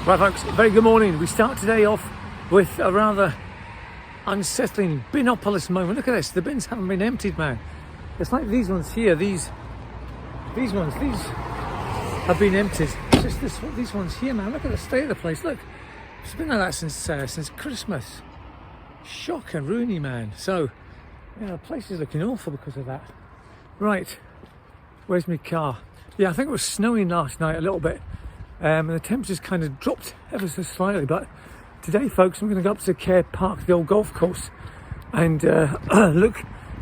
Right folks, very good morning. We start today off with a rather unsettling binopolis moment. Look at this, the bins haven't been emptied, man. It's like these ones here, these have been emptied. It's just these ones here, man. Look at the state of the place. Look, it's been like that since Christmas. Shock and Rooney, man. So, yeah, the place is looking awful because of that. Right, where's my car? Yeah, I think it was snowing last night a little bit. And the temperature's kind of dropped ever so slightly, but today folks I'm going to go up to Caird Park, the old golf course, and look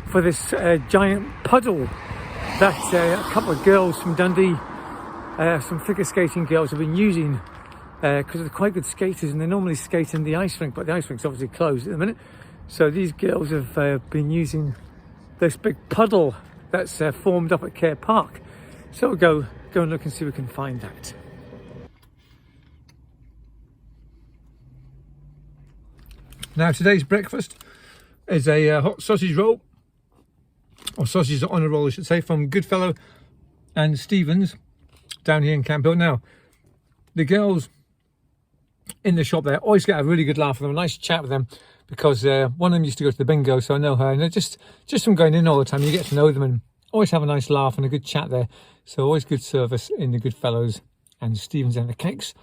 for this giant puddle that a couple of girls from Dundee, some figure skating girls, have been using because they're quite good skaters and they normally skate in the ice rink, but the ice rink's obviously closed at the minute. So these girls have been using this big puddle that's formed up at Caird Park. So we'll go and look and see if we can find that. Now today's breakfast is a hot sausage roll, or sausage on a roll I should say, from Goodfellow and Stevens down here in Campbell. Now the girls in the shop there always get a really good laugh with them, a nice chat with them, because one of them used to go to the bingo, so I know her, and they're just from going in all the time you get to know them and always have a nice laugh and a good chat there. So always good service in the Goodfellows and Stevens, and the cakes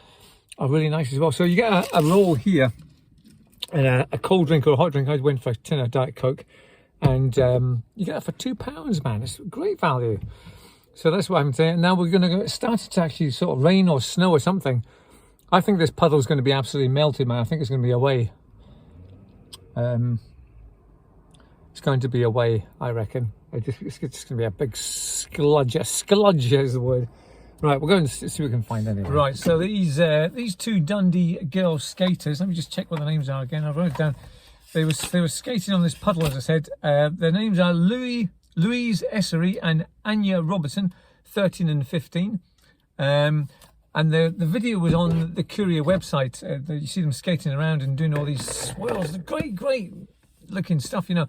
are really nice as well. So you get a roll here and a cold drink or a hot drink. I went for a tin of Diet Coke, and you get that for £2, man. It's great value. So that's what I'm saying. Now we're going to go. It started to actually sort of rain or snow or something. I think this puddle's going to be absolutely melted, man. I think it's going to be away. It's going to be away, I reckon. It's just going to be a big skludge. Skludge is the word. Right, we'll go and see if we can find anything. Right, so these two Dundee girl skaters, let me just check what the names are again. I wrote it down. They were skating on this puddle, as I said. Their names are Louise Essery and Anya Robertson, 13 and 15. And the video was on the Courier website. You see them skating around and doing all these swirls. Great looking stuff, you know.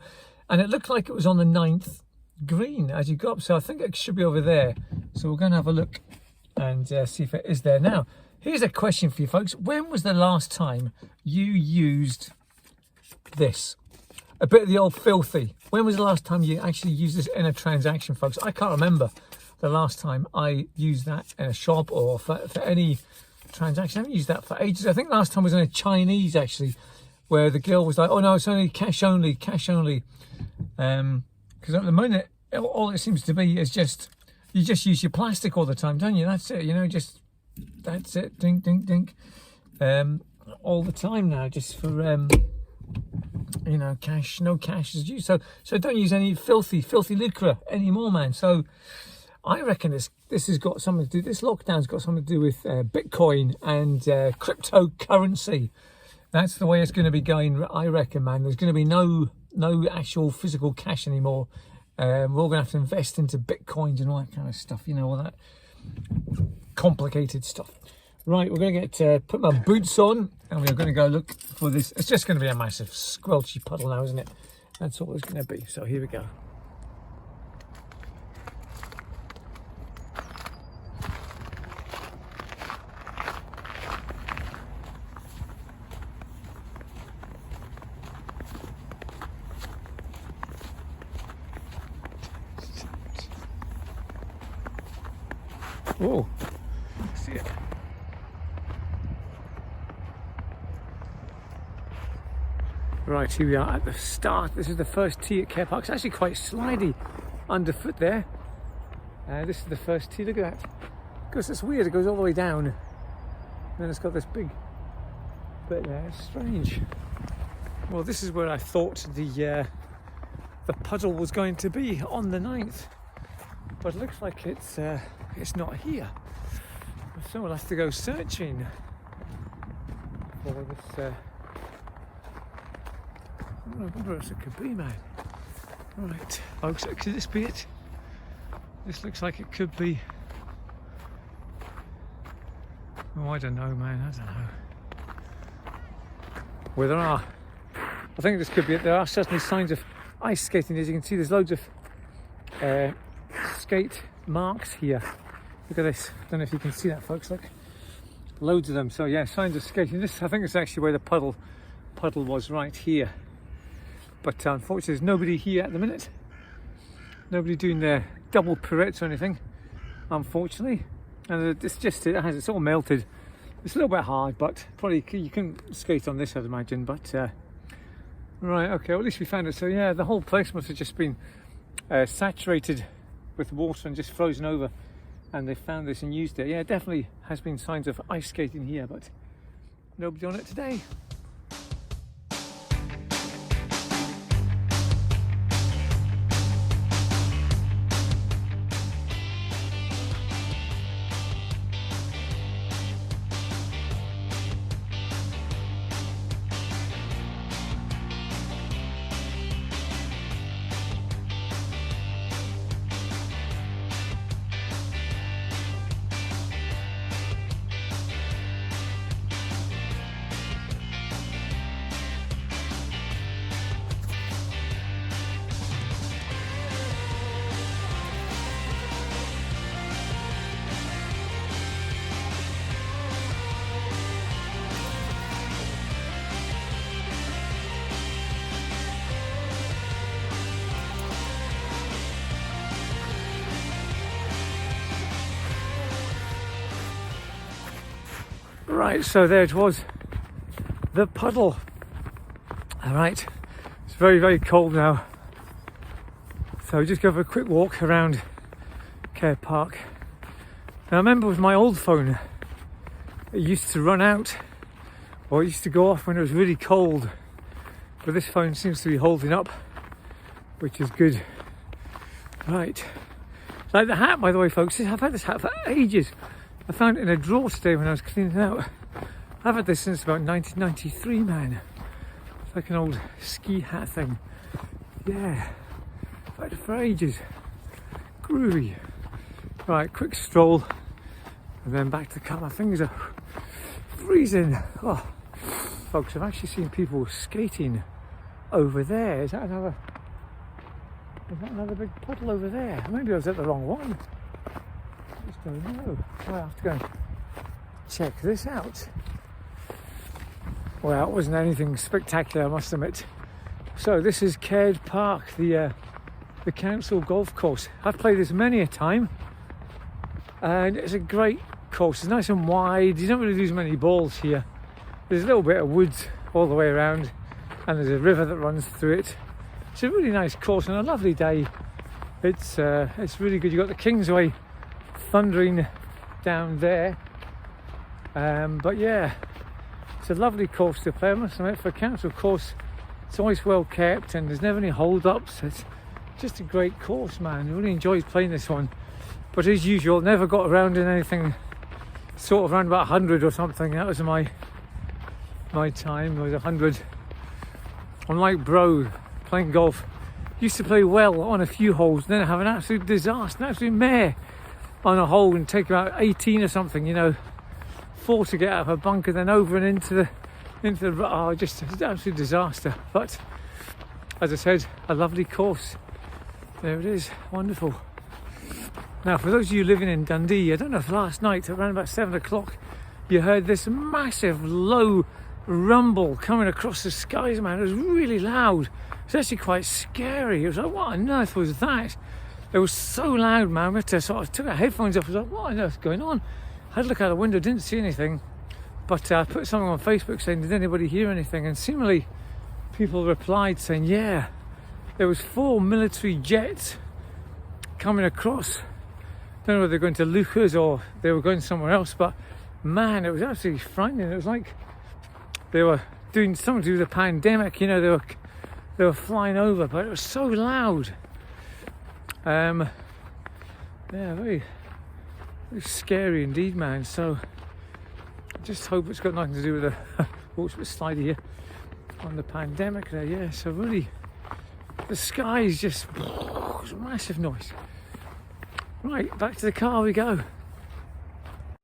And it looked like it was on the 9th green as you go up. So I think it should be over there. So we're going to have a look and see if it is there. Now, here's a question for you folks. When was the last time you used this? A bit of the old filthy. When was the last time you actually used this in a transaction, folks? I can't remember the last time I used that in a shop or for any transaction. I haven't used that for ages. I think last time was in a Chinese, actually, where the girl was like, oh no, it's only cash only. Because at the moment, all it seems to be is just, you just use your plastic all the time, don't you? That's it, you know, that's it, dink, dink, dink. All the time now, just for, you know, cash, no cash is used. So don't use any filthy liquor anymore, man. So I reckon this has got something to do, this lockdown's got something to do with Bitcoin and cryptocurrency. That's the way it's going to be going, I reckon, man. There's going to be no actual physical cash anymore. We're all going to have to invest into Bitcoins and all that kind of stuff, you know, all that complicated stuff. Right, we're going to get put my boots on, and we're going to go look for this. It's just going to be a massive squelchy puddle now, isn't it? That's all it's going to be. So here we go. Oh, see it. Right, here we are at the start. This is the first tee at Caird Park. It's actually quite slidey underfoot there. This is the first tee. Look at that. Because it's weird. It goes all the way down, and then it's got this big bit there. It's strange. Well, this is where I thought the puddle was going to be on the 9th, but it looks like it's not here, so we'll have to go searching for this. I wonder what else it could be, man. Right, folks, could this be it? This looks like it could be. Oh, I don't know, man. I don't know. Well, there are. I think this could be it. There are certainly signs of ice skating. As you can see, there's loads of skate marks here. Look at this. I don't know if you can see that, folks. Look. loads of them. So yeah, signs of skating. This, I think, is actually where the puddle was, right here. But unfortunately, there's nobody here at the minute. Nobody doing their double pirouettes or anything, unfortunately. And it's all melted. It's a little bit hard, but probably you can skate on this, I'd imagine. But right, okay, well, at least we found it. So yeah, the whole place must have just been saturated with water and just frozen over, and they found this and used it. Yeah, definitely has been signs of ice skating here, but nobody on it today. Right, so there it was, the puddle. All right, it's very, very cold now. So just go for a quick walk around Caird Park. Now I remember with my old phone, it used to run out, or it used to go off when it was really cold. But this phone seems to be holding up, which is good. Right, like the hat, by the way, folks. I've had this hat for ages. I found it in a drawer today when I was cleaning it out. I've had this since about 1993, man. It's like an old ski hat thing. Yeah, I've had it for ages. Groovy. Right, quick stroll, and then back to the car. My fingers are freezing. Oh, folks, I've actually seen people skating over there. Is that another big puddle over there? Maybe I was at the wrong one. I just don't know. Well, I have to go and check this out. Well, it wasn't anything spectacular, I must admit. So this is Caird Park, the council golf course. I've played this many a time, and it's a great course. It's nice and wide. You don't really lose many balls here. There's a little bit of woods all the way around, and there's a river that runs through it. It's a really nice course and a lovely day. It's really good. You've got the Kingsway thundering down there, but yeah, it's a lovely course to play. I must admit, for a council course, it's always well kept and there's never any hold-ups. It's just a great course, man. I really enjoyed playing this one, but as usual, never got around in anything sort of around about 100 or something. That was my time. It was 100. Unlike Bro, playing golf, used to play well on a few holes, then have an absolute disaster, an absolute mare on a hole, and take about 18 or something, you know, 4 to get out of a bunker, then over and into the just an absolute disaster. But as I said, a lovely course. There it is, wonderful. Now, for those of you living in Dundee, I don't know if last night around about 7 o'clock you heard this massive low rumble coming across the skies, man. It was really loud. It's actually quite scary. It was like, what on earth was that? It was so loud, man. I took our headphones off. I was like, what on earth is going on? I had to look out the window, didn't see anything. But I put something on Facebook saying, did anybody hear anything? And seemingly people replied saying, yeah, there was 4 military jets coming across. Don't know whether they're going to Lucas or they were going somewhere else, but man, it was absolutely frightening. It was like they were doing something to do with the pandemic, you know, they were flying over, but it was so loud. Yeah, very, very scary indeed, man. So I just hope it's got nothing to do with the oh, it's a bit slidey here on the pandemic there. Yeah, so really the sky is just massive noise. Right, back to the car we go.